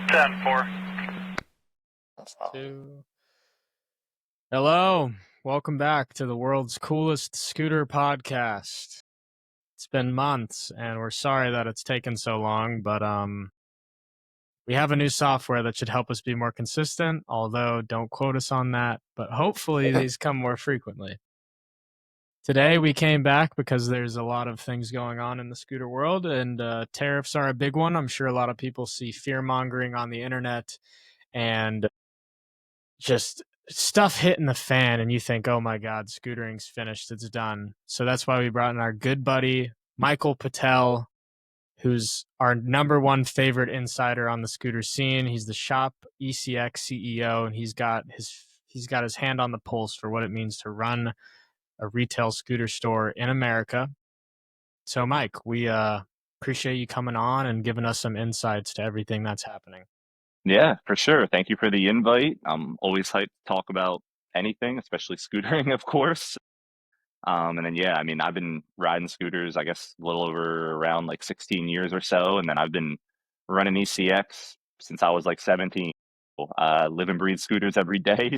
TenFour. Two. Hello, welcome back to the world's coolest scooter podcast. It's been months, and we're sorry that it's taken so long, but we have a new software that should help us be more consistent, although don't quote us on that, but hopefully these come more frequently. Today we came back because there's a lot of things going on in the scooter world, and tariffs are a big one. I'm sure a lot of people see fear-mongering on the internet and just stuff hitting the fan, and you think, oh my God, scootering's finished, it's done. So that's why we brought in our good buddy, Michael Pytel, who's our number one favorite insider on the scooter scene. He's the shop ECX CEO, and he's got his hand on the pulse for what it means to run a retail scooter store in America. So Mike, we appreciate you coming on and giving us some insights to everything that's happening. Yeah, for sure. Thank you for the invite. I'm always hyped to talk about anything, especially scootering, of course. And then, yeah, I mean, I've been riding scooters, I guess, a little over around like 16 years or so. And then I've been running ECX since I was like 17. Live and breathe scooters every day.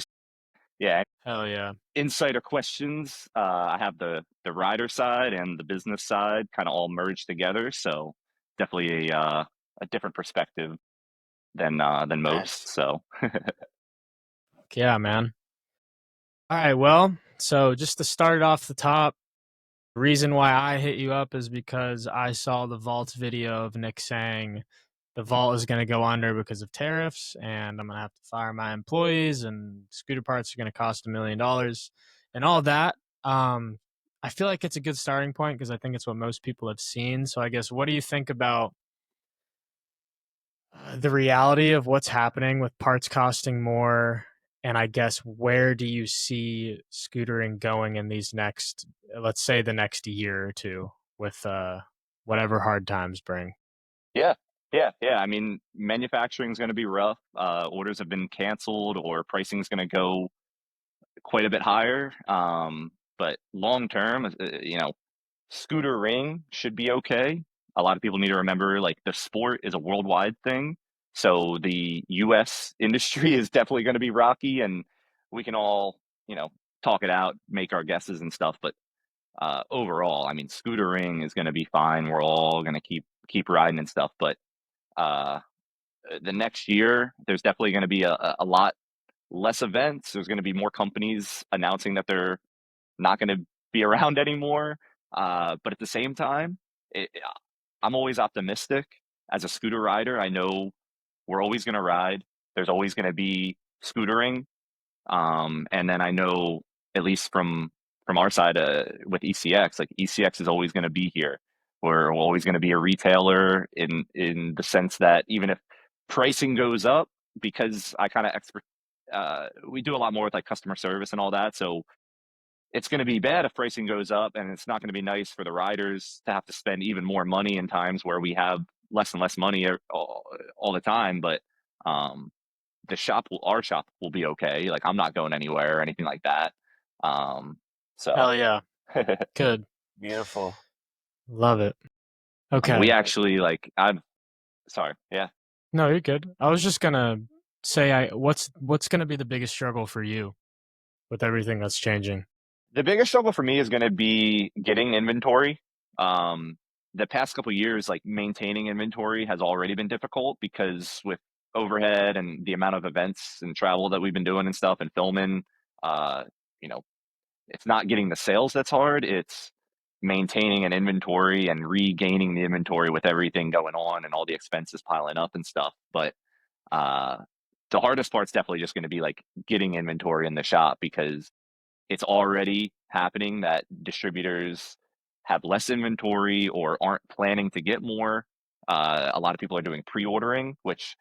Yeah, Hell yeah. insider questions. I have the rider side and the business side kind of all merged together. So definitely a different perspective than most. So Yeah, man. All right, well, so just to start it off the top, the reason why I hit you up is because I saw the vault video of Nick saying the vault is going to go under because of tariffs, and I'm going to have to fire my employees, and scooter parts are going to cost $1 million, and all that. I feel like it's a good starting point because I think it's what most people have seen. So I guess, what do you think about the reality of what's happening with parts costing more? And I guess, where do you see scootering going in these next, let's say, the next year or two, with whatever hard times bring? yeah, yeah. I mean, manufacturing is going to be rough. Orders have been canceled, or pricing is going to go quite a bit higher. But long term, scooter ring should be okay. A lot of people need to remember, like, the sport is a worldwide thing, so the U.S. industry is definitely going to be rocky, and we can all, you know, talk it out, make our guesses and stuff. But overall, I mean, scootering is going to be fine. We're all going to keep riding and stuff. But uh, the next year, there's definitely going to be a lot less events. There's going to be more companies announcing that they're not going to be around anymore. But at the same time, I'm always optimistic as a scooter rider. I know we're always going to ride. There's always going to be scootering. And then I know, at least from our side, with ECX, like, ECX is always going to be here. We're always going to be a retailer in the sense that even if pricing goes up, because I kind of expert, we do a lot more with like customer service and all that. So it's going to be bad if pricing goes up, and it's not going to be nice for the riders to have to spend even more money in times where we have less and less money all the time. But um, our shop will be okay. Like, I'm not going anywhere or anything like that. Um, so Hell yeah. Good. Beautiful. Love it. Okay. we actually, like, sorry. Yeah. No, you're good. I was just gonna say, what's gonna be the biggest struggle for you with everything that's changing? The biggest struggle for me is going to be getting inventory. Um, the past couple of years, like, maintaining inventory has already been difficult because with overhead and the amount of events and travel that we've been doing and stuff and filming, uh, you know, it's not getting the sales that's hard. It's maintaining an inventory and regaining the inventory with everything going on and all the expenses piling up and stuff. But uh, the hardest part's definitely just going to be like getting inventory in the shop, because it's already happening that distributors have less inventory or aren't planning to get more. A lot of people are doing pre-ordering, which,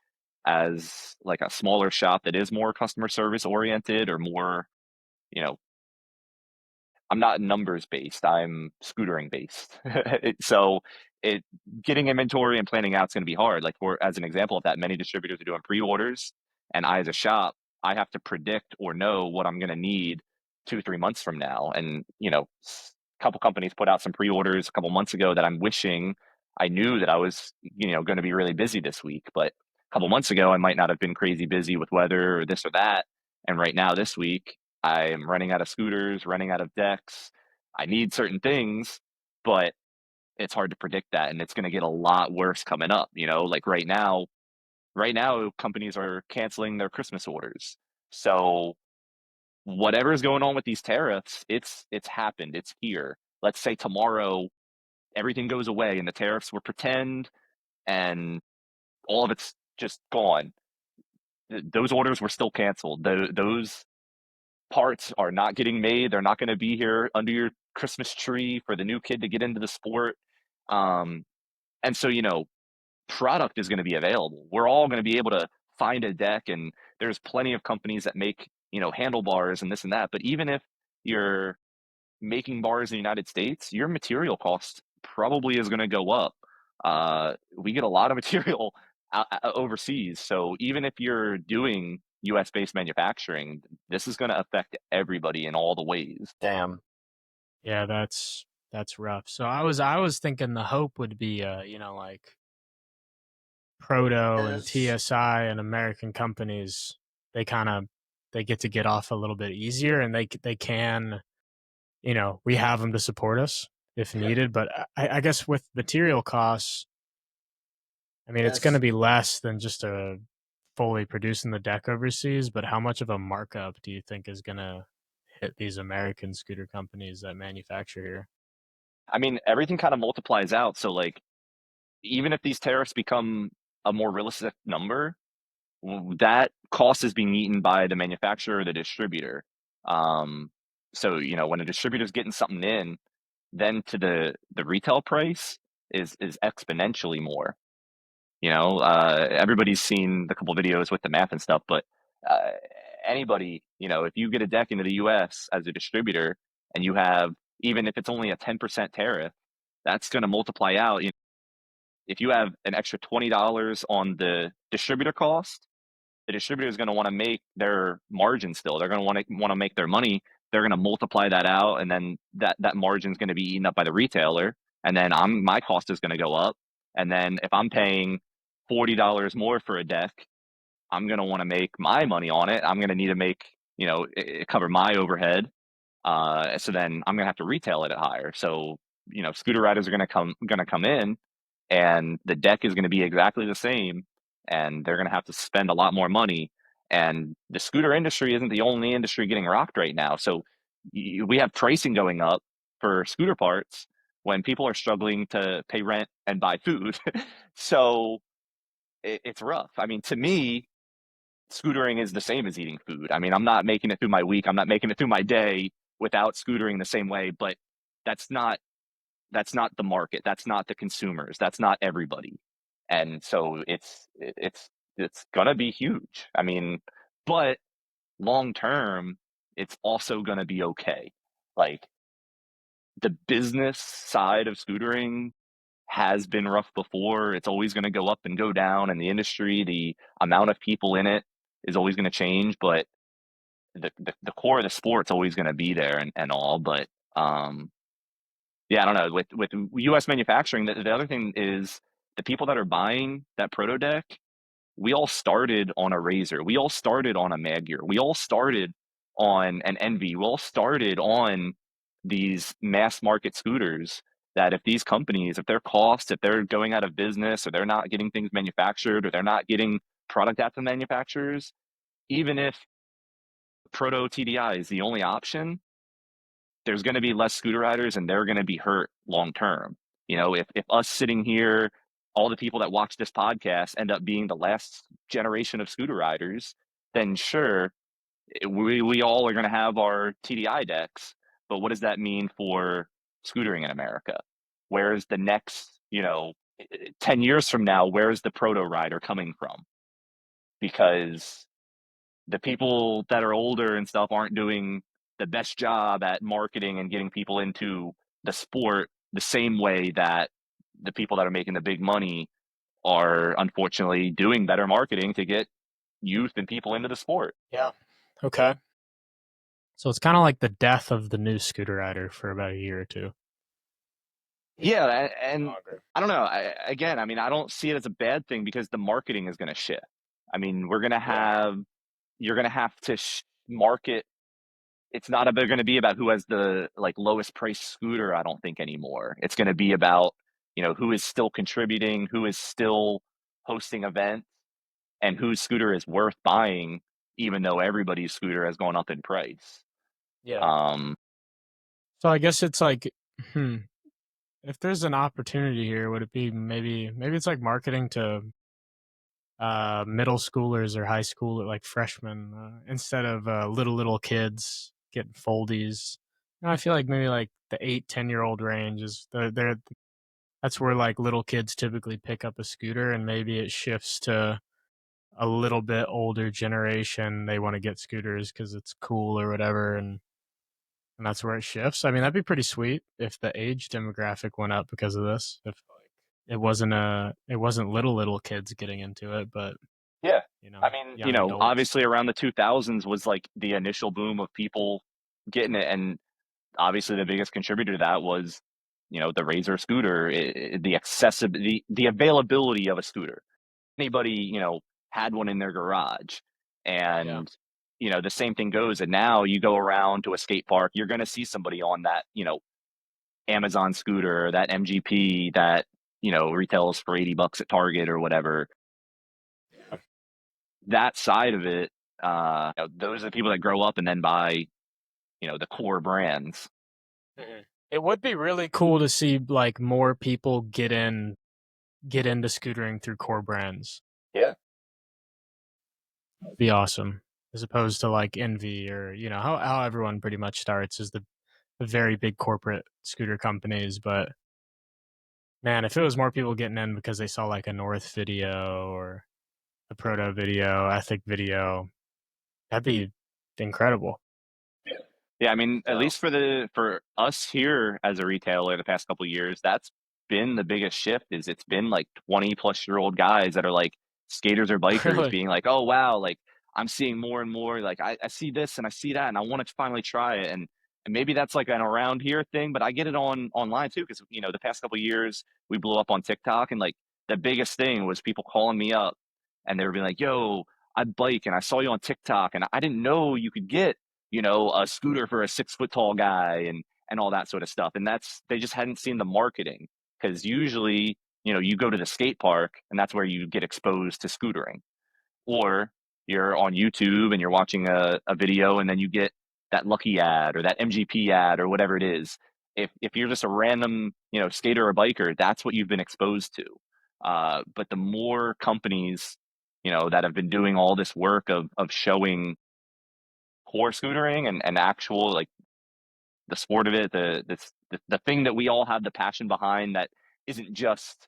as like a smaller shop that is more customer service oriented or more, you know, I'm not numbers based, I'm scootering based. So it getting inventory and planning out is going to be hard. Like, for as an example of that, many distributors are doing pre-orders, and I, as a shop, I have to predict or know what I'm going to need 2 3 months from now. And a couple companies put out some pre-orders a couple months ago that I'm wishing I knew that I was going to be really busy this week. But couple months ago, I might not have been crazy busy with weather or this or that. And right now, this week, I'm running out of scooters, running out of decks. I need certain things, but it's hard to predict that. And it's going to get a lot worse coming up. Like right now, companies are canceling their Christmas orders. So whatever is going on with these tariffs, it's happened. It's here. Let's say tomorrow everything goes away and the tariffs were pretend and all of it's just gone. Those orders were still canceled. Those parts are not getting made. They're not going to be here under your Christmas tree for the new kid to get into the sport. Um, and so, product is going to be available. We're all going to be able to find a deck, and there's plenty of companies that make, handlebars and this and that. But even if you're making bars in the United States, your material cost probably is going to go up. We get a lot of material overseas. So even if you're doing US based manufacturing, this is going to affect everybody in all the ways. Damn. Yeah, that's rough. So I was thinking the hope would be like Proto and TSI and American companies, they kind of they get off a little bit easier, and they can, we have them to support us if needed. But I guess with material costs, I mean, it's going to be less than just a fully producing the deck overseas. But how much of a markup do you think is going to hit these American scooter companies that manufacture here? I mean, everything kind of multiplies out. So, like, even if these tariffs become a more realistic number, that cost is being eaten by the manufacturer or the distributor. Um, so, when a distributor's getting something in, then to the retail price is exponentially more. Everybody's seen the couple videos with the math and stuff, but uh, anybody, if you get a deck into the US as a distributor and you have, even if it's only a 10% tariff, that's going to multiply out. If you have an extra $20 on the distributor cost, the distributor is going to want to make their margin still. They're going to want to make their money. They're going to multiply that out, and then that margin is going to be eaten up by the retailer. And then my cost is going to go up. And then if I'm paying $40 more for a deck, I'm going to want to make my money on it. I'm going to need to make cover my overhead. So then I'm going to have to retail it at higher. So scooter riders are going to come in, and the deck is going to be exactly the same, and they're going to have to spend a lot more money. And the scooter industry isn't the only industry getting rocked right now. So we have pricing going up for scooter parts when people are struggling to pay rent and buy food. So it's rough. I mean, to me, scootering is the same as eating food. I mean, I'm not making it through my week. I'm not making it through my day without scootering the same way, but that's not that's not the market. That's not the consumers. That's not everybody. And so it's gonna be huge. I mean, but long term, it's also gonna be okay. Like, the business side of scootering has been rough before. It's always gonna go up and go down, and the industry, the amount of people in it is always gonna change, but the core of the sport's always gonna be there and all. But um yeah, I don't know. With U.S. manufacturing, the other thing is the people that are buying that proto deck. We all started on a Razor. We all started on a Magyar. We all started on an Envy. We all started on these mass market scooters. That if these companies, if their costs, if they're going out of business, or they're not getting things manufactured, or they're not getting product at the manufacturers, even if proto TDI is the only option, there's going to be less scooter riders and they're going to be hurt long term. If us sitting here, all the people that watch this podcast end up being the last generation of scooter riders, then sure, we all are going to have our TDI decks. But what does that mean for scootering in America? Where's the next, 10 years from now, where's the proto rider coming from? Because the people that are older and stuff aren't doing the best job at marketing and getting people into the sport the same way that the people that are making the big money are unfortunately doing better marketing to get youth and people into the sport. Yeah. Okay. So it's kind of like the death of the new scooter rider for about a year or two. Yeah, and I agree. I don't know. Again, I mean, I don't see it as a bad thing because the marketing is going to shift. I mean, we're going to Yeah. have you're going to have to market. It's not about going to be about who has the like lowest price scooter. I don't think anymore. It's going to be about who is still contributing, who is still hosting events, and whose scooter is worth buying, even though everybody's scooter has gone up in price. Yeah. Um, So I guess it's like, hmm, if there's an opportunity here, would it be maybe it's like marketing to middle schoolers or high school like freshmen instead of little kids getting foldies. I feel like maybe like the 8-10 year old range is they're that's where like little kids typically pick up a scooter, and maybe it shifts to a little bit older generation. They want to get scooters because it's cool or whatever, and that's where it shifts. I mean, that'd be pretty sweet if the age demographic went up because of this. If like it wasn't little kids getting into it, but yeah. I mean, young adults. obviously around the 2000s was like the initial boom of people getting it. And obviously the biggest contributor to that was, the Razor scooter, the accessibility, the availability of a scooter. Anybody, had one in their garage. Yeah. And, the same thing goes. And now you go around to a skate park, you're going to see somebody on that, Amazon scooter, that MGP that, retails for $80 at Target or whatever. That side of it, those are the people that grow up and then buy, the core brands. Mhm. It would be really cool to see like more people get into scootering through core brands. Yeah. It'd be awesome. As opposed to like Envy or how everyone pretty much starts is the very big corporate scooter companies. But man, if it was more people getting in because they saw like a North video or a Proto video, Ethic video, that'd be incredible. Yeah, I mean, at So least for us here as a retailer the past couple of years, that's been the biggest shift is it's been like 20-plus-year-old guys that are like skaters or bikers really, being like, oh wow, like I'm seeing more and more, like I see this and I see that and I want to finally try it. And maybe that's like an around here thing, but I get it online too, because the past couple of years we blew up on TikTok and like the biggest thing was people calling me up and they were being like, yo, I bike and I saw you on TikTok and I didn't know you could get a scooter for a 6 foot tall guy and all that sort of stuff. And they just hadn't seen the marketing because usually, you go to the skate park and that's where you get exposed to scootering. Or you're on YouTube and you're watching a video and then you get that Lucky ad or that MGP ad or whatever it is. If you're just a random, skater or biker, that's what you've been exposed to. But the more companies, that have been doing all this work of showing core scootering and actual like the sport of it, the thing that we all have the passion behind that isn't just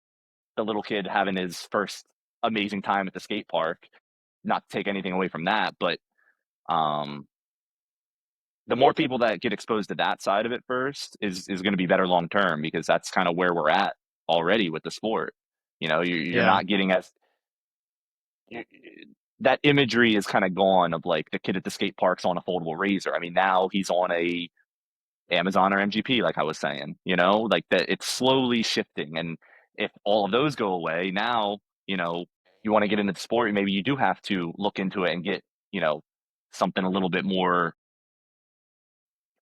the little kid having his first amazing time at the skate park. Not to take anything away from that, but um, the more people that get exposed to that side of it first is going to be better long term because that's kind of where we're at already with the sport. You're yeah. not getting as you, that imagery is kind of gone of like the kid at the skate park's on a foldable razor. I mean, now he's on a Amazon or MGP, like I was saying, like that it's slowly shifting. And if all of those go away, now, you want to get into the sport, maybe you do have to look into it and get, something a little bit more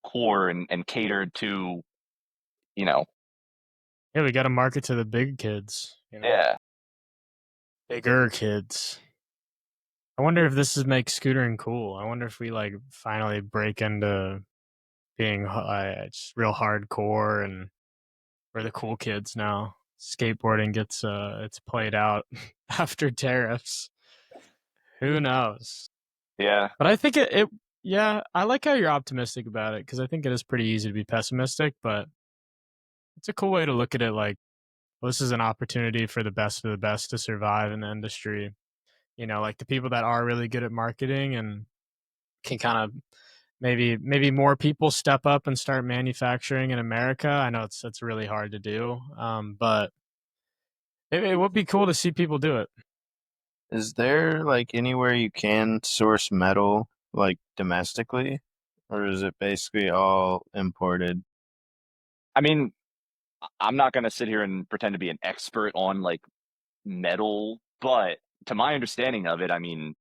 core and catered to, you know, Yeah, we got to market to the big kids, yeah. bigger kids. I wonder if this is make scootering cool. I wonder if we like finally break into being just real hardcore and we're the cool kids now. Skateboarding gets it's played out after tariffs. Who knows? Yeah. But I think it yeah, I like how you're optimistic about it because I think it is pretty easy to be pessimistic, but it's a cool way to look at it like, well, this is an opportunity for the best of the best to survive in the industry. Like the people that are really good at marketing and can kind of maybe more people step up and start manufacturing in America. I know it's really hard to do, but it would be cool to see people do it. Is there like anywhere you can source metal like domestically, or is it basically all imported? I mean, I'm not going to sit here and pretend to be an expert on like metal, but to my understanding of it, I mean,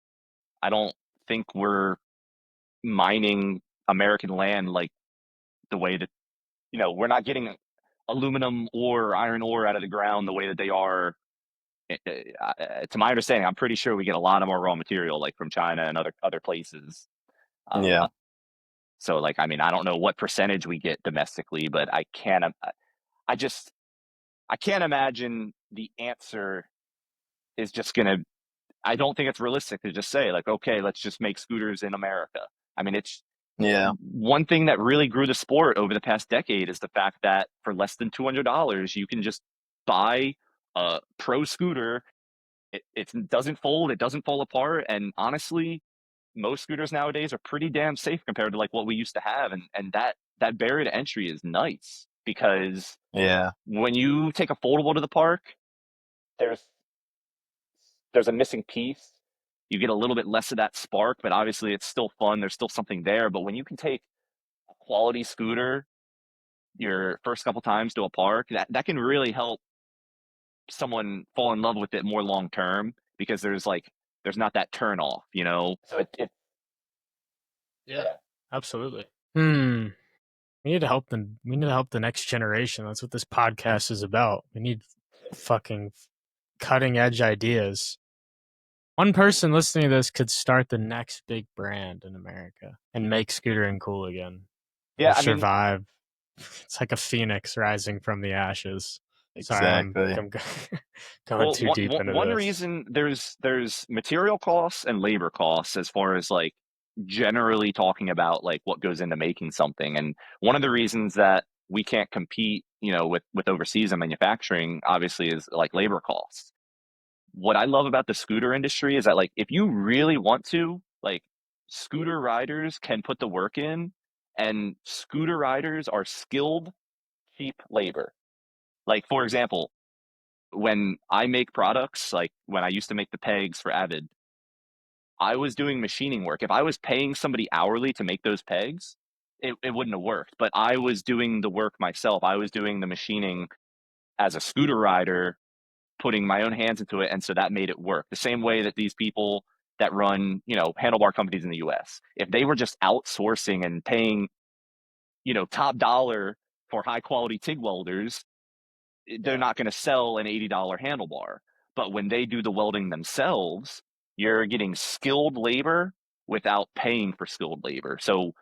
I don't think we're mining American land like the way that, we're not getting aluminum or iron ore out of the ground the way that they are. To my understanding, I'm pretty sure we get a lot of our raw material like from China and other places. Yeah. So like, I mean, I don't know what percentage we get domestically, but I just, I can't imagine the answer is just going to, I don't think it's realistic to just say like, okay, let's just make scooters in America. I mean, it's Yeah. one thing that really grew the sport over the past decade is the fact that for less than $200, you can just buy a pro scooter. It doesn't fold, it doesn't fall apart. And honestly, most scooters nowadays are pretty damn safe compared to like what we used to have. And that barrier to entry is nice because Yeah. when you take a foldable to the park, there's there's a missing piece. You get a little bit less of that spark, but obviously it's still fun. There's still something there. But when you can take a quality scooter your first couple times to a park, that can really help someone fall in love with it more long term because there's not that turn off, you know? So it Yeah, absolutely. Hmm. We need to help the next generation. That's what this podcast is about. We need fucking cutting edge ideas. One person listening to this could start the next big brand in America and make scootering cool again. We'll yeah, I mean, survive. It's like a phoenix rising from the ashes. Sorry, Exactly. I'm going well, too deep into one this. reason there's material costs and labor costs as far as like generally talking about like what goes into making something. And one of the reasons that we can't compete, with overseas and manufacturing, obviously, is like labor costs. What I love about the scooter industry is that like if you really want to, like scooter riders can put the work in, and scooter riders are skilled, cheap labor. Like for example, when I make products, like when I used to make the pegs for Avid, I was doing machining work. If I was paying somebody hourly to make those pegs, it wouldn't have worked. But I was doing the work myself. I was doing the machining as a scooter rider, putting my own hands into it. And so that made it work. The same way that these people that run, handlebar companies in the US, if they were just outsourcing and paying, top dollar for high quality TIG welders, they're not going to sell an $80 handlebar. But when they do the welding themselves, you're getting skilled labor without paying for skilled labor. So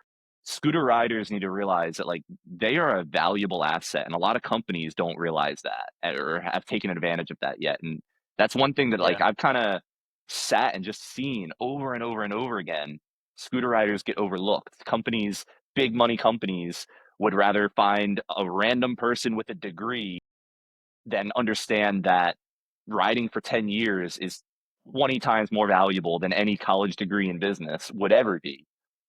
scooter riders need to realize that like they are a valuable asset, and a lot of companies don't realize that or have taken advantage of that yet. And that's one thing that like Yeah. I've kind of sat and just seen over and over and over again. Scooter riders get overlooked. Companies, big money companies, would rather find a random person with a degree then understand that riding for 10 years is 20 times more valuable than any college degree in business would ever be.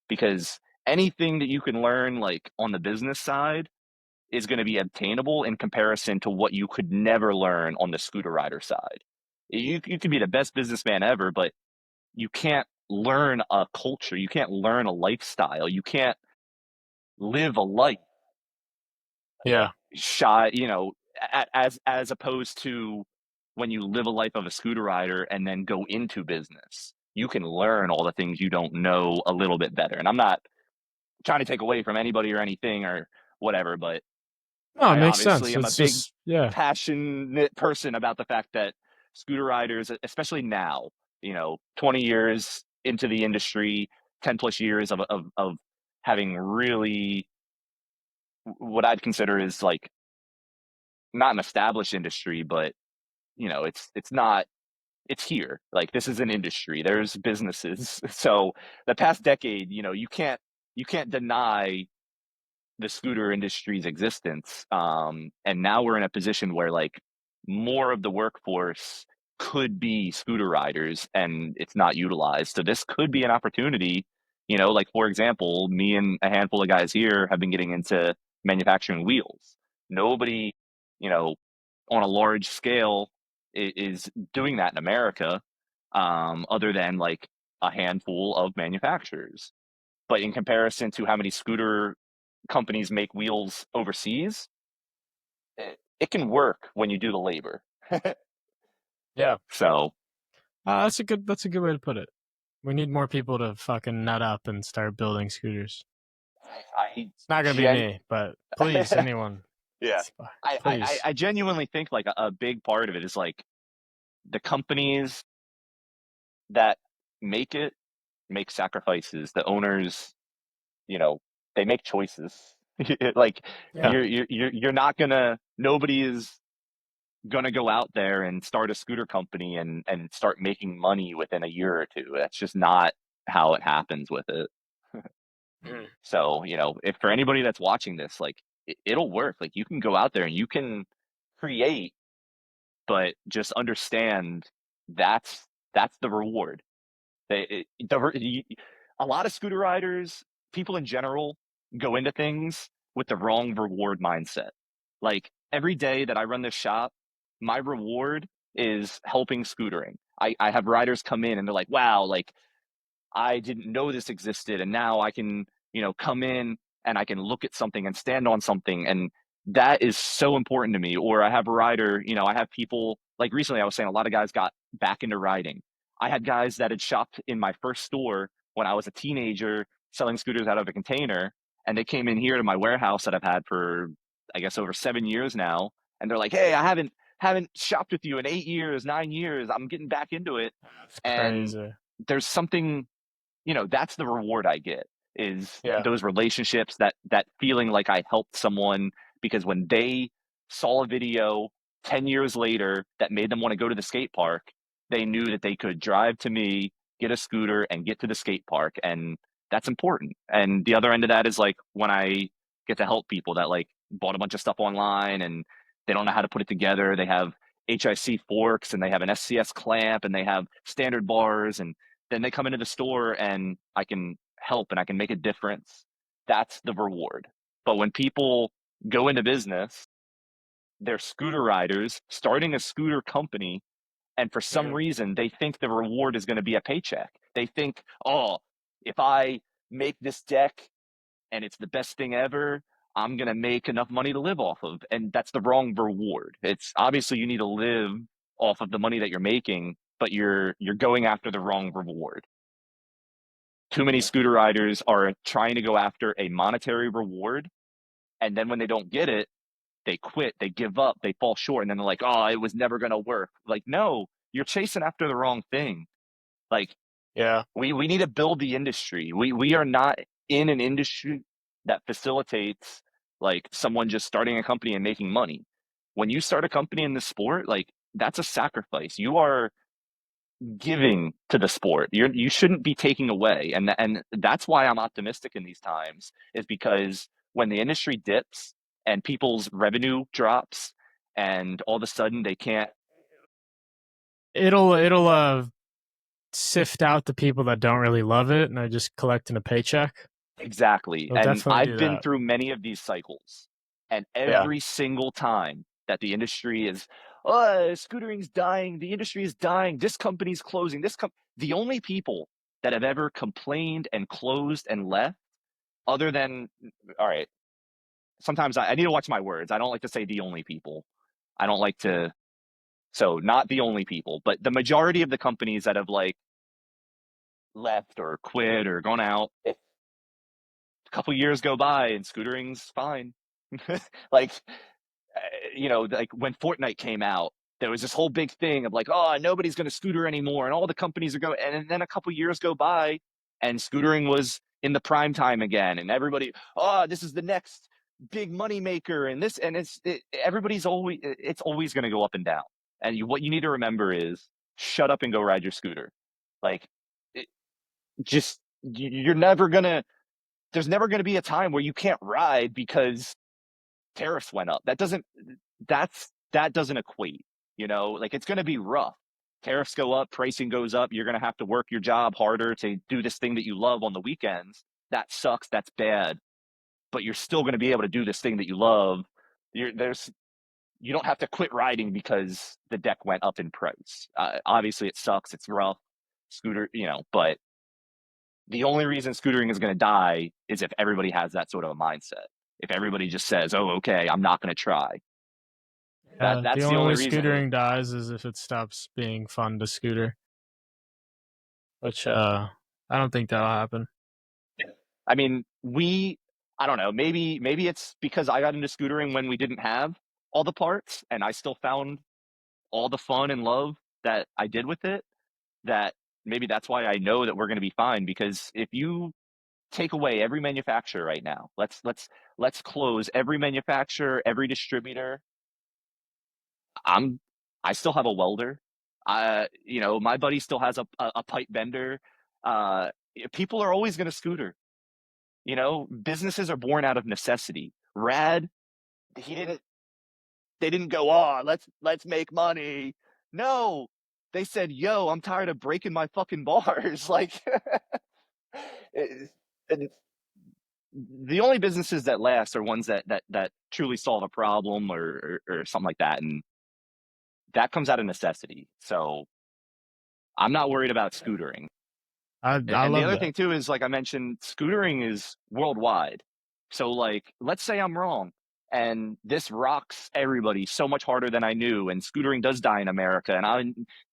Because anything that you can learn like on the business side is going to be obtainable in comparison to what you could never learn on the scooter rider side. You could be the best businessman ever, but you can't learn a culture. You can't learn a lifestyle. You can't live a life Yeah. shy, as opposed to when you live a life of a scooter rider and then go into business. You can learn all the things you don't know a little bit better. And I'm not trying to take away from anybody or anything or whatever, but No, it I makes obviously sense. am a It's big just yeah. passionate person about the fact that scooter riders, especially now, 20 years into the industry, 10 plus years of having really what I'd consider is like not an established industry, but it's not, it's here. Like this is an industry. There's businesses. So the past decade, you can't deny the scooter industry's existence. And now we're in a position where like more of the workforce could be scooter riders and it's not utilized. So this could be an opportunity, like for example, me and a handful of guys here have been getting into manufacturing wheels. Nobody, you know, on a large scale is doing that in America, other than like a handful of manufacturers. But in comparison to how many scooter companies make wheels overseas, it can work when you do the labor. Yeah. So That's a good way to put it. We need more people to fucking nut up and start building scooters. I It's not gonna be gen me, but please, anyone, yeah. please. I genuinely think like a big part of it is like the companies that make it make sacrifices. The owners, you know, they make choices. Like Yeah. you're not gonna nobody is gonna go out there and start a scooter company and start making money within a year or two. That's just not how it happens with it. Mm. So, if for anybody that's watching this, like it'll work. Like you can go out there and you can create, but just understand that's that's the reward. A lot of scooter riders, people in general, go into things with the wrong reward mindset. Like every day that I run this shop, my reward is helping scootering. I have riders come in and they're like, wow, like I didn't know this existed, and now I can, come in and I can look at something and stand on something, and that is so important to me. Or I have a rider, I have people like recently. I was saying a lot of guys got back into riding. I had guys that had shopped in my first store when I was a teenager selling scooters out of a container, and they came in here to my warehouse that I've had for I guess over 7 years now, and they're like, "Hey, I haven't shopped with you in 8 years, 9 years. I'm getting back into it." That's And crazy. there's something, that's the reward I get is Yeah. those relationships, that feeling like I helped someone because when they saw a video 10 years later that made them want to go to the skate park, they knew that they could drive to me, get a scooter and get to the skate park. And that's important. And the other end of that is like when I get to help people that like bought a bunch of stuff online and they don't know how to put it together. They have HIC forks and they have an SCS clamp and they have standard bars, and then they come into the store and I can help and I can make a difference. That's the reward. But when people go into business, they're scooter riders starting a scooter company, and for some Mhm. reason they think the reward is going to be a paycheck. They think, oh, if I make this deck and it's the best thing ever, I'm going to make enough money to live off of. And that's the wrong reward. It's obviously you need to live off of the money that you're making, but you're going after the wrong reward. Too many Yeah. scooter riders are trying to go after a monetary reward, and then when they don't get it, they quit, they give up, they fall short, and then they're like, "Oh, it was never going to work." Like, no, you're chasing after the wrong thing. Like, Yeah. we need to build the industry. We are not in an industry that facilitates like someone just starting a company and making money. When you start a company in this sport, like that's a sacrifice. You are giving to the sport. You shouldn't be taking away, and that's why I'm optimistic in these times. Is because when the industry dips and people's revenue drops, and all of a sudden they can't It'll sift out the people that don't really love it and are just collecting a paycheck. exactly. It'll And definitely I've do been that. through many of these cycles, and Yeah. every single time that the industry is, oh, scootering's dying, the industry is dying, this company's closing, the only people that have ever complained and closed and left, other than, all right, sometimes I need to watch my words. I don't like to say the only people. I don't like to, so not the only people, but the majority of the companies that have like left or quit or gone out, a couple years go by and scootering's fine. Like, like when Fortnite came out, there was this whole big thing of like, oh, nobody's going to scooter anymore, and all the companies are going. And then a couple years go by, and scootering was in the prime time again, and everybody, oh, this is the next big money maker, and this, and everybody's always, it's always going to go up and down. And what you need to remember is, shut up and go ride your scooter. Like, it, just you're never gonna. There's never going to be a time where you can't ride because tariffs went up. That doesn't equate. Like it's going to be rough. Tariffs go up, pricing goes up. You're going to have to work your job harder to do this thing that you love on the weekends. That sucks. That's bad. But you're still going to be able to do this thing that you love. You don't have to quit riding because the deck went up in price. Obviously, it sucks. It's rough. Scooter, but the only reason scootering is going to die is if everybody has that sort of a mindset. If everybody just says, "Oh, okay, I'm not going to try." That's the the only way only reason. scootering dies is if it stops being fun to scooter, which I don't think that'll happen. I mean, I don't know, maybe it's because I got into scootering when we didn't have all the parts and I still found all the fun and love that I did with it, that maybe that's why I know that we're going to be fine. Because if you take away every manufacturer right now, let's close every manufacturer, every distributor. I'm I still have a welder. My buddy still has a pipe bender. Uh, People are always going to scooter. Businesses are born out of necessity. Rad, he didn't. They didn't go, oh, let's make money. No, they said, yo, I'm tired of breaking my fucking bars. Like, it, it, the only businesses that last are ones that truly solve a problem or something like that, and that comes out of necessity. So I'm not worried about scootering. I And the love other that. thing too is, like I mentioned, scootering is worldwide. So like, let's say I'm wrong and this rocks everybody so much harder than I knew, and scootering does die in America, and I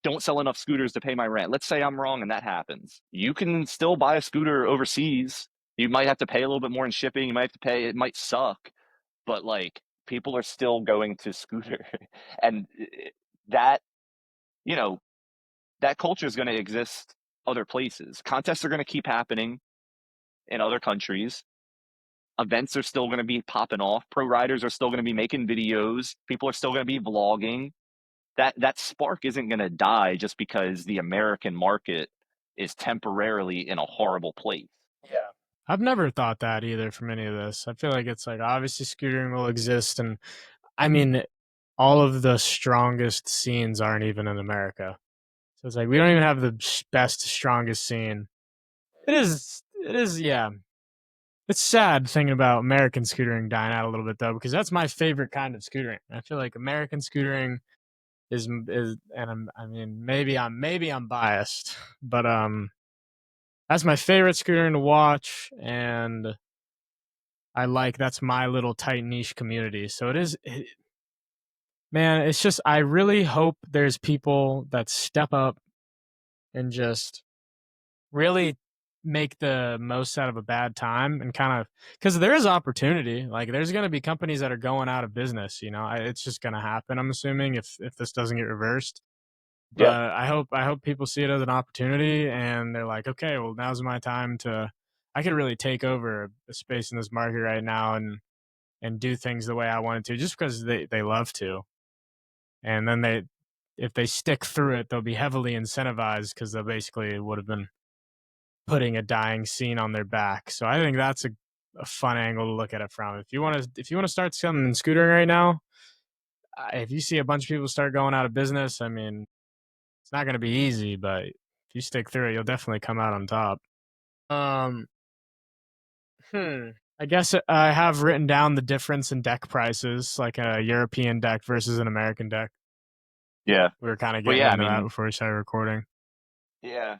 don't sell enough scooters to pay my rent. Let's say I'm wrong and that happens. You can still buy a scooter overseas. You might have to pay a little bit more in shipping. You might have to pay, it might suck, but like people are still going to scooter. And that, you know, that culture is going to exist other places. Contests are going to keep happening in other countries. Events are still going to be popping off. Pro riders are still going to be making videos. People are still going to be vlogging. That spark isn't going to die just because the American market is temporarily in a horrible place. Yeah. I've never thought that either from any of this. I feel like it's like obviously scootering will exist, and I mean, all of the strongest scenes aren't even in America. So it's like we don't even have the best, strongest scene. It is, yeah. It's sad thinking about American scootering dying out a little bit though, because that's my favorite kind of scootering. I feel like American scootering is, and I mean, maybe I'm biased, but that's my favorite scootering to watch, and that's my little tight niche community. So man, it's just I really hope there's people that step up and just really make the most out of a bad time, and kind of, because there is opportunity. Like there's going to be companies that are going out of business. It's just going to happen. I'm assuming if this doesn't get reversed. But Yeah. I hope people see it as an opportunity and they're like, okay, well now's my time to. I could really take over a space in this market right now and do things the way I wanted to, just because they love to. And then if they stick through it, they'll be heavily incentivized because they basically would have been putting a dying scene on their back. So I think that's a fun angle to look at it from. If you want to start something in scootering right now, if you see a bunch of people start going out of business, I mean, it's not going to be easy, but if you stick through it, you'll definitely come out on top. Um, I guess I have written down the difference in deck prices, like a European deck versus an American deck. Yeah. We were kind of Well, getting yeah, I into that mean, before we started recording. yeah.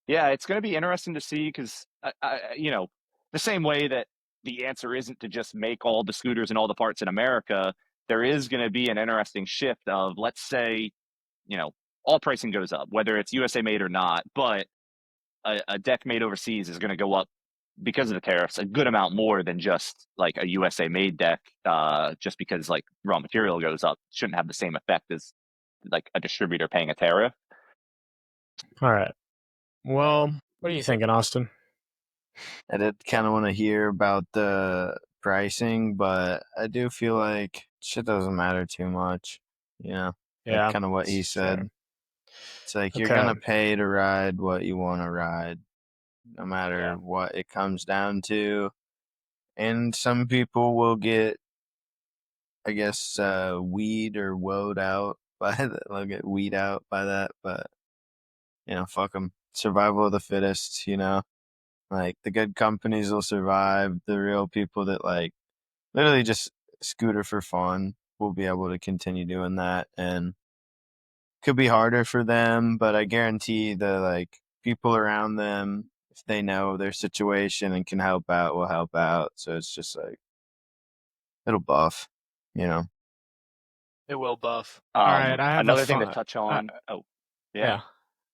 Yeah, it's going to be interesting to see because, the same way that the answer isn't to just make all the scooters and all the parts in America, there is going to be an interesting shift of, let's say, you know, all pricing goes up, whether it's USA made or not, but a deck made overseas is going to go up because of the tariffs a good amount more than just like a USA made deck, just because like raw material goes up. Shouldn't have the same effect as like a distributor paying a tariff. All right. Well, what are you thinking, Austin? I did kind of want to hear about the pricing, but I do feel like shit doesn't matter too much. You know, like Yeah, kind of what he it's said. fair. It's like you're Okay. gonna pay to ride what you want to ride, no matter Yeah. what it comes down to. And some people will get, I guess, weed or woed out by that. They'll get weed out by that, but fuck them. Survival of the fittest. Like the good companies will survive. The real people that like literally just scooter for fun will be able to continue doing that, and could be harder for them, but I guarantee the like people around them, if they know their situation and can help out, will help out. So it's just like it'll buff, you know. It will buff. All right, I have a Another thing to fun. touch on. Yeah. Yeah.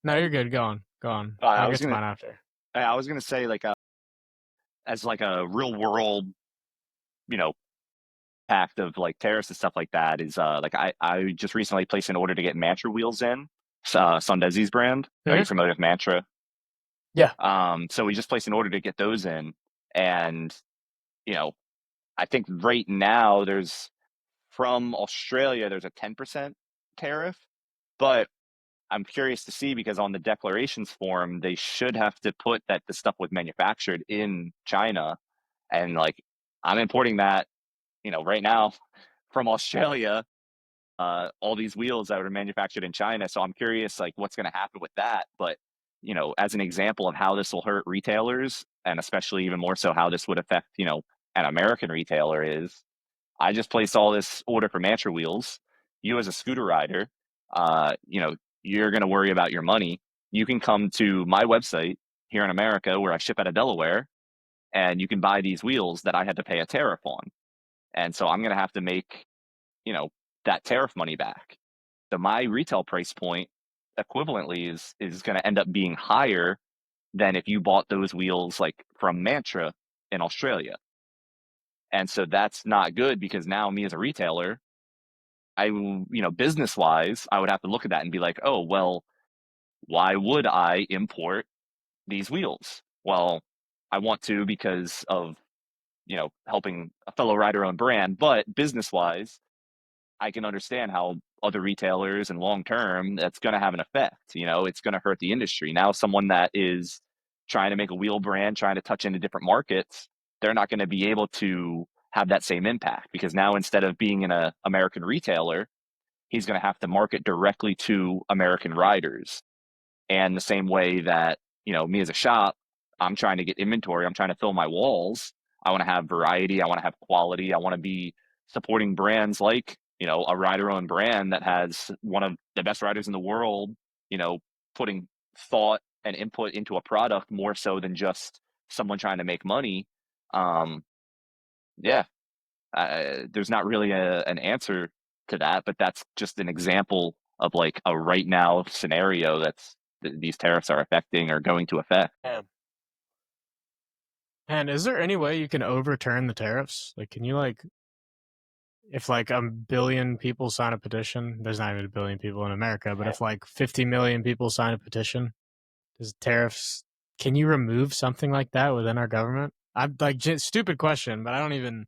No, you're good. Go on. Go on. I I'll was get to gonna mine after. I was gonna say like as like a real world, you know, pact of like tariffs and stuff like that is like I just recently placed an order to get Mantra wheels in, Sundezi's brand. Are you Mhm. familiar with Mantra? Yeah. So we just placed an order to get those in, and you know, I think right now there's from Australia there's a 10% tariff, but I'm curious to see because on the declarations form they should have to put that the stuff was manufactured in China, and like I'm importing that, right now from Australia, all these wheels that were manufactured in China. So I'm curious, like, what's going to happen with that. But as an example of how this will hurt retailers, and especially even more so how this would affect, an American retailer is, I just placed all this order for Mantra wheels. You as a scooter rider, you're going to worry about your money. You can come to my website here in America where I ship out of Delaware, and you can buy these wheels that I had to pay a tariff on. And so I'm going to have to make, you know, that tariff money back. So my retail price point equivalently is going to end up being higher than if you bought those wheels like from Mantra in Australia. And so that's not good because now me as a retailer, business wise, I would have to look at that and be like, oh, well, why would I import these wheels? Well, I want to because of, helping a fellow rider own brand, but business wise, I can understand how other retailers and long term that's going to have an effect. It's going to hurt the industry. Now, someone that is trying to make a wheel brand, trying to touch into different markets, they're not going to be able to have that same impact because now instead of being in a American retailer, he's going to have to market directly to American riders. And the same way that, me as a shop, I'm trying to get inventory, I'm trying to fill my walls. I want to have variety, I want to have quality, I want to be supporting brands like, a rider owned brand that has one of the best riders in the world, you know, putting thought and input into a product more so than just someone trying to make money. Um, yeah, there's not really an answer to that, but that's just an example of like a right now scenario these tariffs are affecting or going to affect. Yeah. And is there any way you can overturn the tariffs? Like, can you if like a billion people sign a petition, there's not even a billion people in America, but if like 50 million people sign a petition, does tariffs, can you remove something like that within our government? I'm like, stupid question, but I don't even,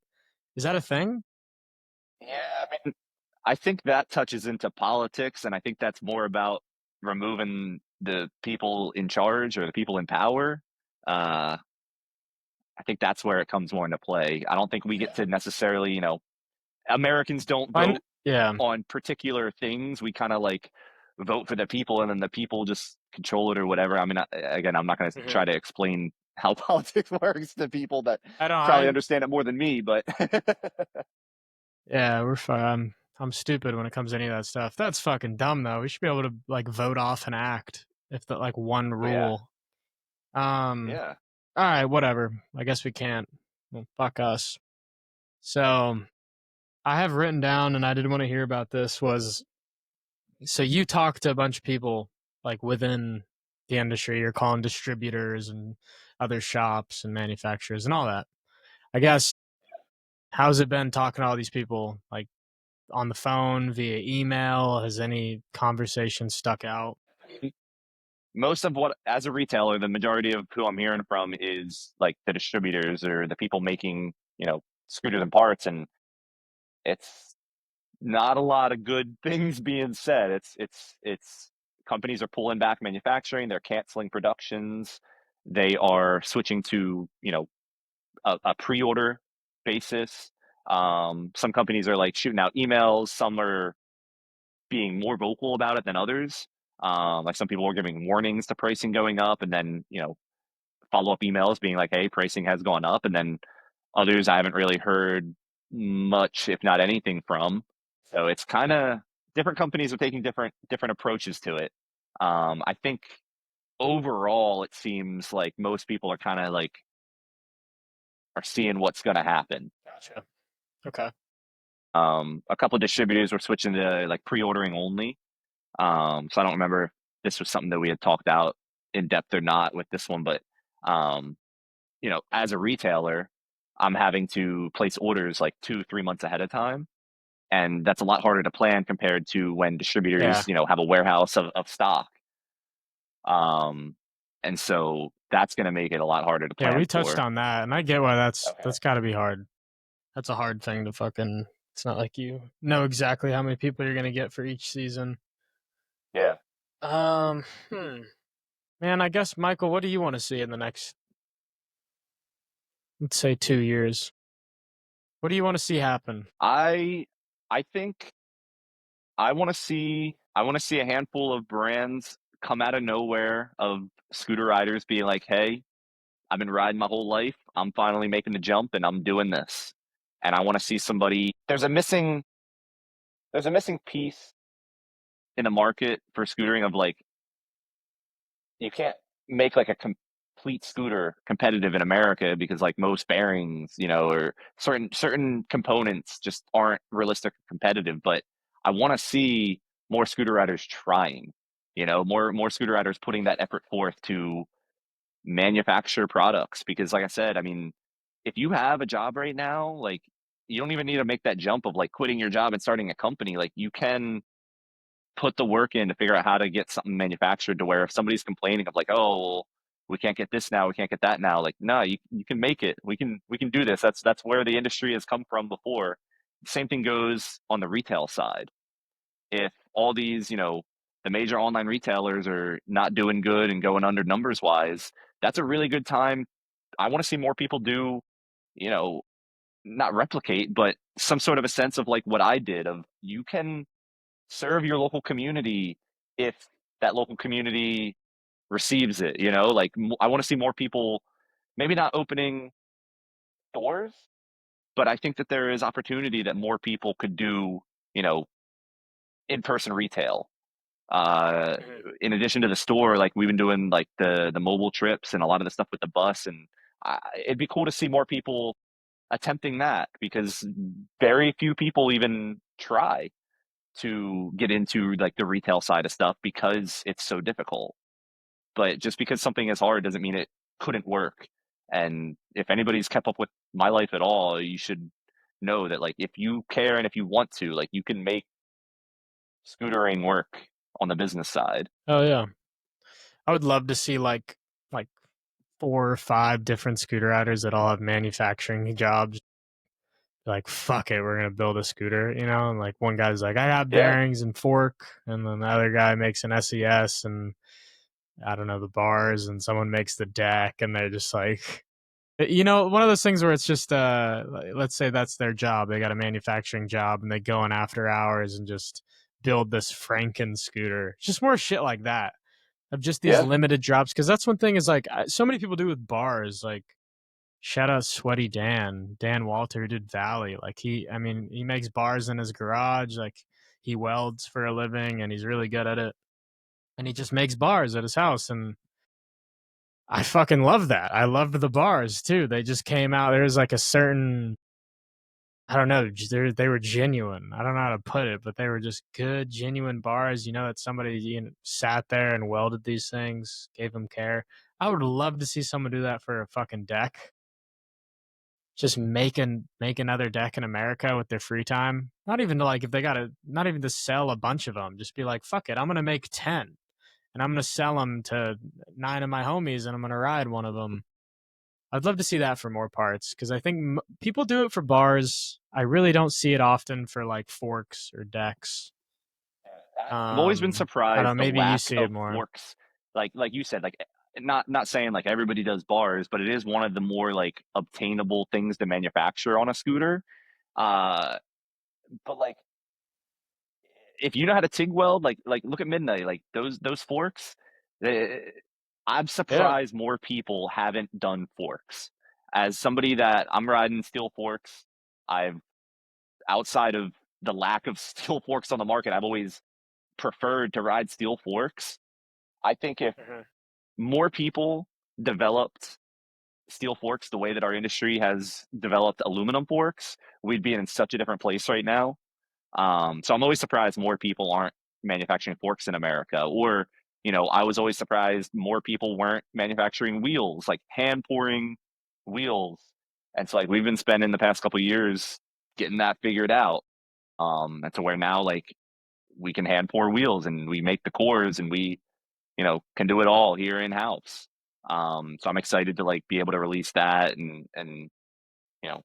is that a thing? Yeah, I mean, I think that touches into politics, and I think that's more about removing the people in charge or the people in power. Uh, I think that's where it comes more into play. I don't think we get to necessarily, Americans don't vote Yeah. on particular things. We kind of like vote for the people and then the people just control it or whatever. I mean, again, I'm not going to try to explain how politics works to people that I don't, probably understand it more than me, but yeah, we're fine. I'm stupid when it comes to any of that stuff. That's fucking dumb though. We should be able to like vote off an act if the like one but yeah, rule. Um, yeah. all right, whatever. I guess we can't. Well, fuck us. So I have written down, and I didn't want to hear about this. Was so you talked to a bunch of people like within the industry. You're calling distributors and other shops and manufacturers and all that. I guess how's it been talking to all these people? Like on the phone, via email? Has any conversation stuck out? Most of what, as a retailer, the majority of who I'm hearing from is like the distributors or the people making, scooters and parts, and it's not a lot of good things being said. It's companies are pulling back manufacturing, they're canceling productions, they are switching to, a pre-order basis. Some companies are like shooting out emails, some are being more vocal about it than others. Like some people are giving warnings to pricing going up, and then follow up emails being like, "Hey, pricing has gone up," and then others I haven't really heard much, if not anything, from. So it's kind of different companies are taking different approaches to it. I think overall, it seems like most people are kind of like are seeing what's going to happen. Gotcha. Okay. A couple of distributors were switching to like pre-ordering only. So I don't remember if this was something that we had talked out in depth or not with this one, but um, as a retailer, I'm having to place orders like 2, 3 months ahead of time. And that's a lot harder to plan compared to when Yeah. distributors, have a warehouse of stock. Um, and so that's going to make it a lot harder to Yeah, we plan touched for. on that, and I get why Okay. that's got to be hard. That's a hard thing to fucking. It's not like you know exactly how many people you're gonna get for each season. Yeah. Um, hmm. Man, I guess Michael, what do you want to see in the next, let's say, 2 years? What do you want to see happen? I think I want to see a handful of brands come out of nowhere of scooter riders being like, "Hey, I've been riding my whole life. I'm finally making the jump and I'm doing this." And I want to see somebody there's a missing piece in the market for scootering of like you can't make like a complete scooter competitive in America because like most bearings, or certain components just aren't realistic or competitive. But I want to see more scooter riders trying, more scooter riders putting that effort forth to manufacture products because like I said, I mean, if you have a job right now, like you don't even need to make that jump of like quitting your job and starting a company. Like you can put the work in to figure out how to get something manufactured to where if somebody's complaining of like, oh, well, we can't get this now, we can't get that now, like, no, you can make it. We can do this. That's where the industry has come from before. Same thing goes on the retail side. If all these, the major online retailers are not doing good and going under numbers wise, that's a really good time. I want to see more people do, you know, not replicate, but some sort of a sense of like what I did of you can serve your local community if that local community receives it, like I want to see more people maybe not opening doors, but I think that there is opportunity that more people could do, you know in-person retail, uh Mhm. in addition to the store. Like we've been doing like the mobile trips and a lot of the stuff with the bus, and it'd be cool to see more people attempting that because very few people even try to get into like the retail side of stuff because it's so difficult. But just because something is hard doesn't mean it couldn't work. And if anybody's kept up with my life at all, you should know that like if you care and if you want to, like you can make scootering work on the business side. Oh yeah, I would love to see like 4 or 5 different scooter riders that all have manufacturing jobs. Like fuck it, we're gonna build a scooter, And like one guy's like, I got Yeah, bearings and fork, and then the other guy makes an SES and I don't know the bars, and someone makes the deck, and they're just like, one of those things where it's just let's say that's their job. They got a manufacturing job, and they go in after hours and just build this Franken scooter. Just more shit like that of just these yeah, limited drops, because that's one thing is like so many people do with bars. Like shout out Sweaty Dan Walter, who did Valley. Like I mean, he makes bars in his garage. Like he welds for a living, and he's really good at it. And he just makes bars at his house, and I fucking love that. I loved the bars too. They just came out. There was like a certain, I don't know, they were genuine. I don't know how to put it, but they were just good, genuine bars. That somebody sat there and welded these things, gave them care. I would love to see someone do that for a fucking deck. Just make another deck in America with their free time. Not even to like if they gotta, not even to sell a bunch of them. Just be like, fuck it, I'm gonna make 10, and I'm gonna sell them to 9 of my homies, and I'm gonna ride one of them. I'd love to see that for more parts because I think people do it for bars. I really don't see it often for like forks or decks. I've always been I don't surprised know. the Maybe you lack see it of more. forks. Like you said, like not saying like everybody does bars, but it is one of the more like obtainable things to manufacture on a scooter. Uh, but like if you know how to TIG weld, like look at Midnight, like those forks. They, I'm Yeah. surprised more people haven't done forks. As somebody that I'm riding steel forks, I've outside of the lack of steel forks on the market, I've always preferred to ride steel forks. I think if Mhm. more people developed steel forks the way that our industry has developed aluminum forks, we'd be in such a different place right now. So I'm always surprised more people aren't manufacturing forks in America. Or, I was always surprised more people weren't manufacturing wheels, like hand pouring wheels. And so like we've been spending the past couple of years getting that figured out. And to where now like we can hand pour wheels and we make the cores and we, can do it all here in house. So I'm excited to like be able to release that and you know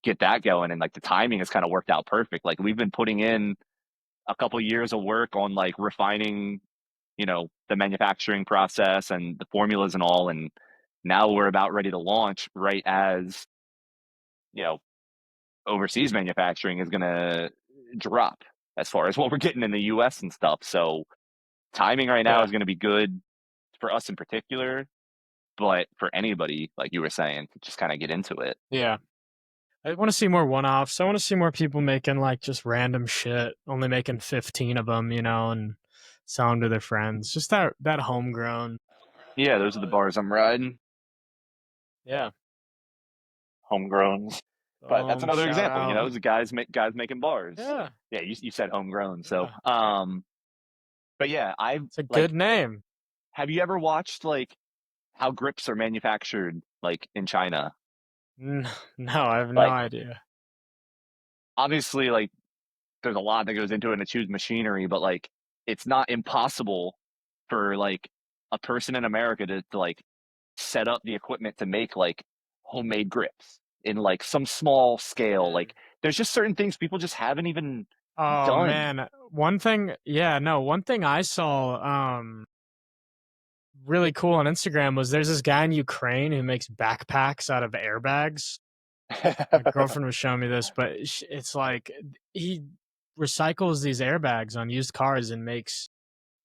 get that going. And like the timing has kind of worked out perfect. Like we've been putting in a couple of years of work on like refining, the manufacturing process and the formulas and all. And now we're about ready to launch right as, you know, overseas manufacturing is going to drop as far as what we're getting in the US and stuff. So timing right now Yeah. is going to be good for us in particular, but for anybody, like you were saying, to just kind of get into it. Yeah. I want to see more one-offs. I want to see more people making like just random shit, only making 15 of them, and selling to their friends. Just that homegrown. Yeah, those are the bars I'm riding. Yeah. Homegrown. But that's another Shout example, out. the guys making bars. Yeah. Yeah, you said homegrown. So Yeah. but yeah, I've It's a like, good name. have you ever watched like how grips are manufactured like in China? No, I have no Like idea. obviously like there's a lot that goes into it and it's huge machinery, but like it's not impossible for like a person in America to like set up the equipment to make like homemade grips in like some small scale. Mm. Like there's just certain things people just haven't even Oh done. man, one thing I saw really cool on Instagram was there's this guy in Ukraine who makes backpacks out of airbags. My girlfriend was showing me this, but it's like he recycles these airbags on used cars and makes,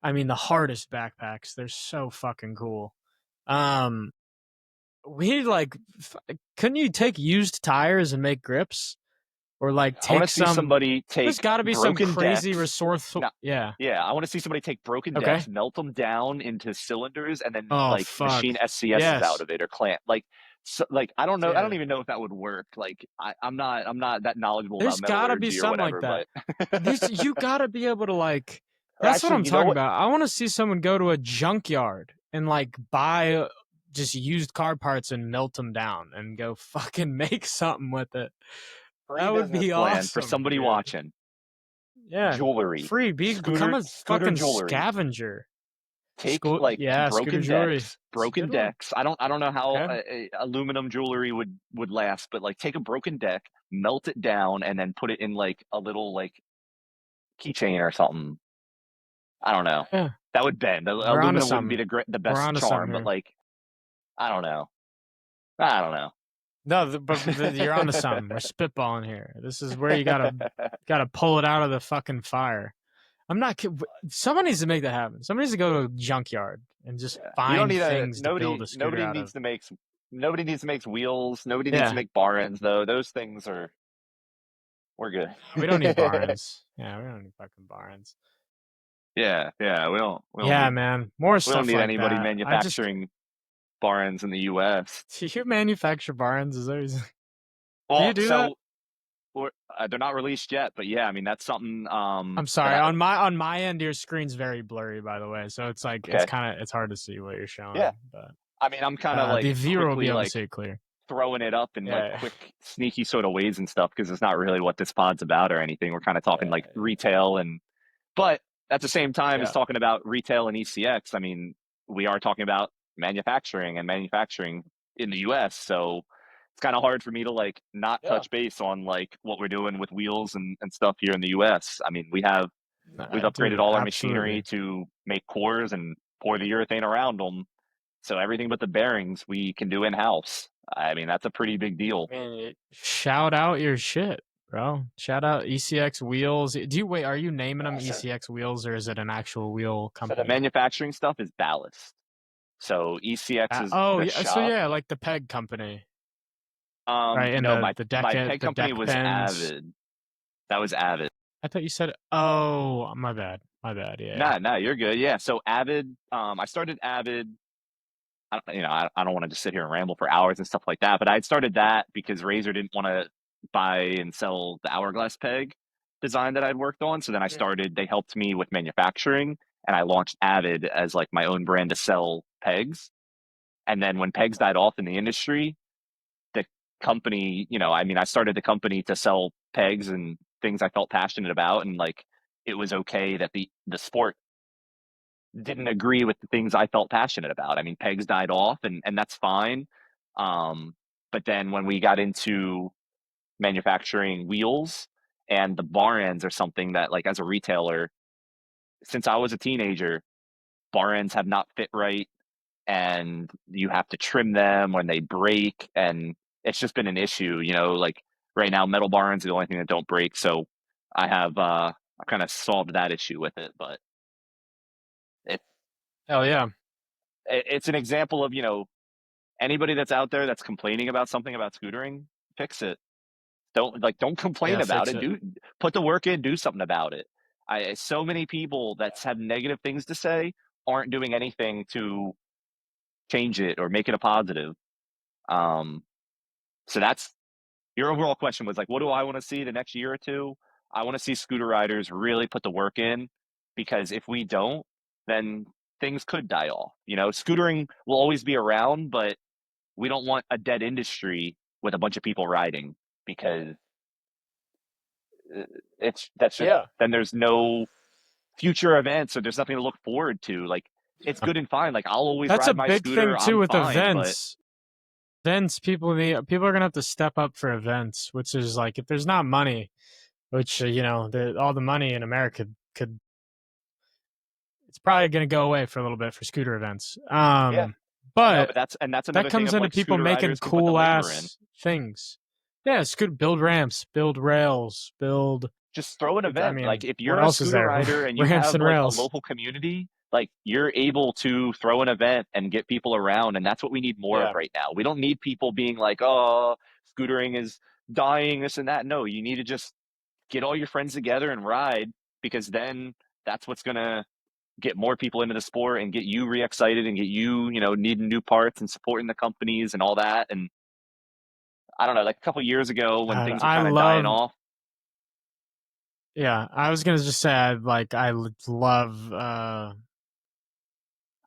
the hardest backpacks. They're so fucking cool. Um, we like, couldn't you take used tires and make grips, or like I want to take see some? somebody There's take got to be some broken crazy decks. resourceful. No, Yeah. yeah, I want to see somebody take broken Okay. decks, melt them down into cylinders, and then Oh like fuck. machine SCSs out Yes. of it or clamp. Like, so, like I don't know. I don't Dude. even know if that would work. Like, I'm not that knowledgeable about There's gotta be metallurgy or something like whatever. that. But You gotta be able to like. or That's what actually, I'm you know talking what? about. I want to see someone go to a junkyard and like buy just used car parts and melt them down and go fucking make something with it. Free That would business be plan for awesome, somebody dude. watching. Yeah, Jewelry, free. Become a scooter fucking jewelry. scavenger. Take like Yeah, scooter jewelry. It's a broken good one. decks. I don't know how Okay. aluminum jewelry would last, but like take a broken deck, melt it down, and then put it in like a little like keychain or something. I don't know. Yeah, That would bend. we're onto Aluminum wouldn't be something. the We're best onto something charm, but here. like I don't know. I don't know. No, you're onto something. We're spitballing here. This is where you gotta pull it out of the fucking fire. I'm not kidding. Someone needs to make that happen. Someone needs to go to a junkyard and just Yeah. You don't find need things to build a scooter nobody out of. needs to make nobody needs to make wheels. Nobody needs to Yeah, make bar ends though. Those things are we're good. we don't need bar ends. Yeah, we don't need fucking bar ends. Yeah, yeah. Yeah, man, more We don't stuff need like anybody that. manufacturing bar ends in the U.S. Do you manufacture bar ends? Is always. Do you Well, do that? so they're not released yet, but yeah, I mean that's something I'm that sorry. On my end, your screen's very blurry, by the way. So it's like okay. it's hard to see what you're Yeah, showing. But I mean I'm kind of like the viewer will be quickly able to like see it clear. throwing it up in like Yeah, quick, sneaky sort of ways and stuff because it's not really what this pod's about or anything. We're kind of talking yeah, like retail and, but at the same time as yeah. talking about retail and ECX, I mean we are talking about manufacturing in the U.S. So it's kind of hard for me to like not Yeah. touch base on like what we're doing with wheels and stuff here in the U.S. I mean we've upgraded Dude, all our machinery absolutely. to make cores and pour the urethane around them. So everything but the bearings we can do in house. I mean, that's a pretty big deal. I mean, shout out your shit, bro. Shout out ECX wheels. Are you naming them So, ECX wheels, or is it an actual wheel so the company? manufacturing stuff is ballast. So ECX is Oh the yeah, so shop. yeah, like the peg company, right? And No, the my peg the company deck was pens. Avid. That was Avid. I thought you said. Oh, my bad. My bad. Yeah. Nah, you're good. Yeah. So Avid. I started Avid I don't want to just sit here and ramble for hours and stuff like that. But I started that because Razer didn't want to buy and sell the hourglass peg design that I'd worked on. So then I started. They helped me with manufacturing, and I launched Avid as like my own brand to sell pegs. And then when pegs died off in the industry, the company, I started the company to sell pegs and things I felt passionate about, and like it was okay that the sport didn't agree with the things I felt passionate about. I mean, pegs died off, and that's fine. But then when we got into manufacturing wheels and the bar ends are something that, like, as a retailer, since I was a teenager, bar ends have not fit right, and you have to trim them when they break, and it's just been an issue. Like right now, metal bar ends are the only thing that don't break. So I kind of solved that issue with it, but it, Hell yeah. it's an example of, anybody that's out there that's complaining about something about scootering, fix it. Don't complain Yeah, about fix it. it. Put the work in, do something about it. So many people that have negative things to say aren't doing anything to change it or make it a positive. Um, so that's your overall question was like, what do I want to see the next year or two? I want to see scooter riders really put the work in, because if we don't, then things could die off. Scootering will always be around, but we don't want a dead industry with a bunch of people riding, because that's just, Yeah. then there's no future events, so there's nothing to look forward to. Like, it's Yeah. good and fine. Like, I'll always That's a ride my big thing scooter. too I'm with fine, but events. Events, people are gonna have to step up for events, which is like if there's not money, which all the money in America could it's probably gonna go away for a little bit for scooter events. yeah, no, But but that's that another thing comes of into like people scooter making riders can put the cool labor in. ass things. Yeah, build ramps, build rails, build. Just throw an I event. Like, mean, if what you're a else is scooter there? rider and you Ramps have and like a rails. local community, like, you're able to throw an event and get people around, and that's what we need more of Yeah, right now. We don't need people being like, oh, scootering is dying, this and that. No, you need to just get all your friends together and ride, because then that's what's gonna get more people into the sport and get you re-excited and get you, needing new parts and supporting the companies and all that. And I don't know, like a couple years ago when God, things were I kind of dying love. off. Yeah, I was gonna just say love.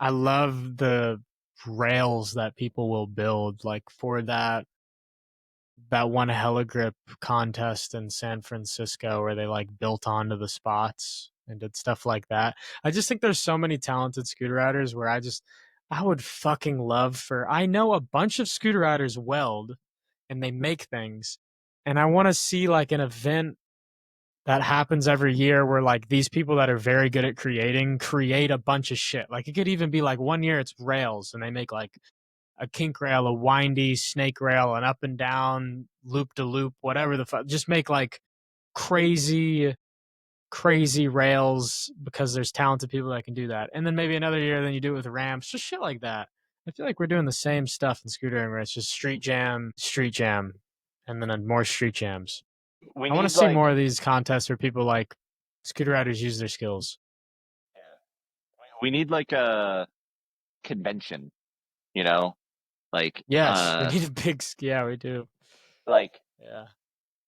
I love the rails that people will build, like for that one heligrip contest in San Francisco where they like built onto the spots and did stuff like that. I just think there's so many talented scooter riders where I would fucking love for I know a bunch of scooter riders weld and they make things, and I want to see like an event that happens every year where like these people that are very good at create a bunch of shit. Like it could even be like one year it's rails and they make like a kink rail, a windy snake rail, an up and down, loop to loop, whatever the fuck. Just make like crazy, crazy rails because there's talented people that can do that. And then maybe another year, then you do it with ramps, just shit like that. I feel like we're doing the same stuff in scootering where it's just street jam, and then more street jams. We I want to need see like, more of these contests where people like scooter riders use their skills. we need like a convention, you know, like Yes, we need a big. Yeah, we do. like Yeah,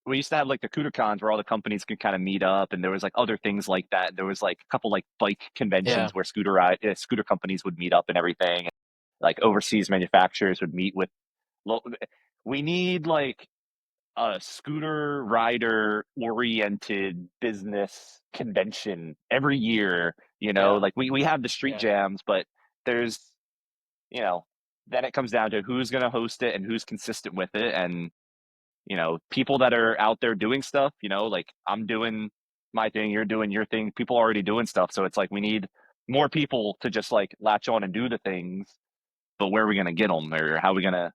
we used to have like the CooterCons where all the companies could kind of meet up, and there was like other things like that. There was like a couple like bike yeah, conventions where scooter companies would meet up and everything. Like overseas manufacturers would meet with. We need like a scooter rider oriented business convention every year. yeah, Like we have the street yeah, jams, but there's, you know, then it comes down to who's going to host it and who's consistent with it. And, people that are out there doing stuff, like I'm doing my thing, you're doing your thing, people are already doing stuff. So it's like we need more people to just like latch on and do the things, but where are we going to get them, or how are we going to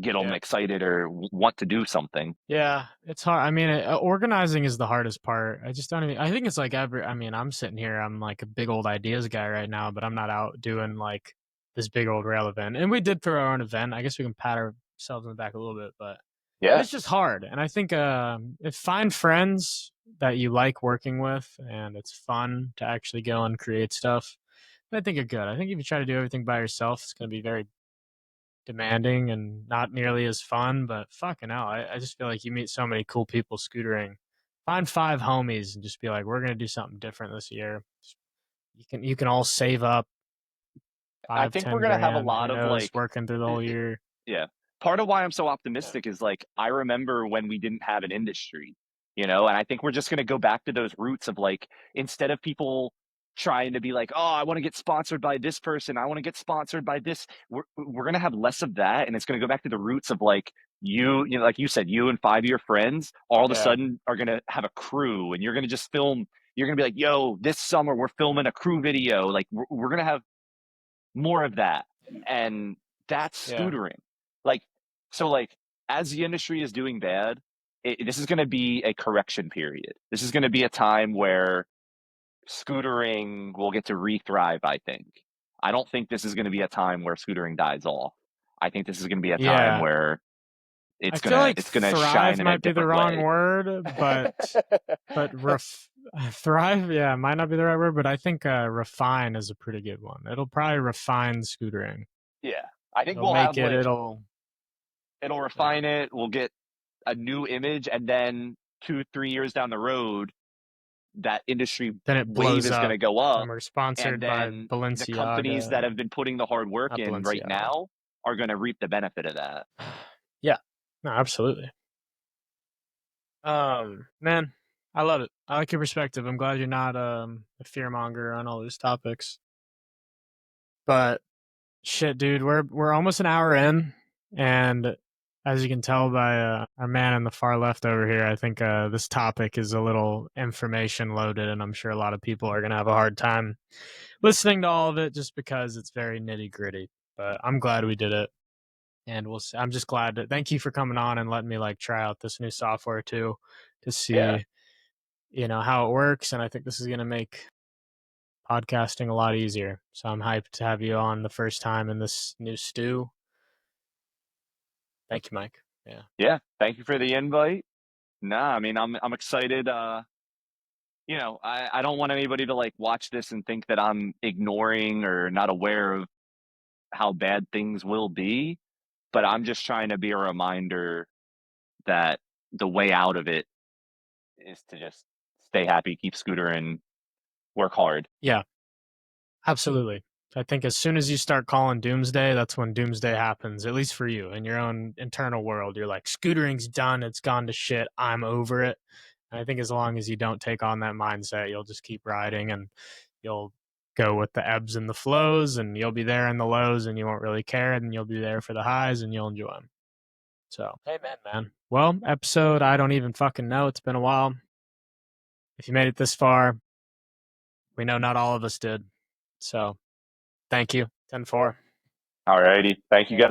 get them yeah. excited or want to do something? Yeah, it's hard. I mean, organizing is the hardest part. I just don't even. I think it's like I mean, I'm sitting here. I'm like a big old ideas guy right now, but I'm not out doing like this big old rail event. And we did throw our own event. I guess we can pat ourselves in the back a little bit, but Yeah. it's just hard. And I think if find friends that you like working with, and it's fun to actually go and create stuff. I think you're good. I think if you try to do everything by yourself, it's going to be very demanding and not nearly as fun. But fucking hell, I just feel like you meet so many cool people scootering. Find 5 homies and just be like, we're going to do something different this year. You can all save up I five, think we're ten gonna have a grand. Who lot of knows? like, Working through the whole year. yeah. Part of why I'm so optimistic is like I remember when we didn't have an industry, and I think we're just gonna go back to those roots of like instead of people trying to be like, oh, I want to get sponsored by this person, I want to get sponsored by this. We're gonna have less of that, and it's gonna go back to the roots of like like you said, you and 5 of your friends all of a Yeah. sudden are gonna have a crew, and you're gonna just film. You're gonna be like, yo, this summer we're filming a crew video. Like we're gonna have more of that. And that's Yeah. scootering. Like, so like as the industry is doing bad, this is going to be a correction period. This is going to be a time where scootering will get to re-thrive, I think. I don't think this is going to be a time where scootering dies off. I think this is going to be a time Yeah. where I it's feel gonna like it's gonna shine thrive in a might be the different wrong way. word, but thrive, yeah, might not be the right word, but I think refine is a pretty good one. It'll probably refine scootering. Yeah. I think It'll we'll make have it. like It'll it'll yeah. refine it. We'll get a new image, and then 2-3 years down the road, that industry Then it wave blows is going up, to go up, and we're and sponsored by then the companies that Balenciaga. have been putting the hard work Not in right Balenciaga. now are going to reap the benefit of that. Yeah. No, absolutely. Man, I love it. I like your perspective. I'm glad you're not a fearmonger on all these topics. But shit, dude, we're almost an hour in, and as you can tell by our man in the far left over here, I think this topic is a little information loaded, and I'm sure a lot of people are gonna have a hard time listening to all of it just because it's very nitty gritty. But I'm glad we did it, and I'm just glad that. Thank you for coming on and letting me like try out this new software too, to Yeah. see how it works, and I think this is gonna make podcasting a lot easier. So I'm hyped to have you on the first time in this new stew. Thank you, Mike. Yeah. Yeah. Thank you for the invite. Nah, I mean, I'm excited. I don't want anybody to like watch this and think that I'm ignoring or not aware of how bad things will be, but I'm just trying to be a reminder that the way out of it is to just stay happy, keep scootering, work hard. Yeah, absolutely. I think as soon as you start calling doomsday, that's when doomsday happens, at least for you in your own internal world. You're like, scootering's done. It's gone to shit. I'm over it. And I think as long as you don't take on that mindset, you'll just keep riding and you'll go with the ebbs and the flows, and you'll be there in the lows and you won't really care. And you'll be there for the highs and you'll enjoy them. So, amen, man. Well, episode, I don't even fucking know. It's been a while. If you made it this far, we know not all of us did. So, thank you. TenFour. All righty. Thank you guys.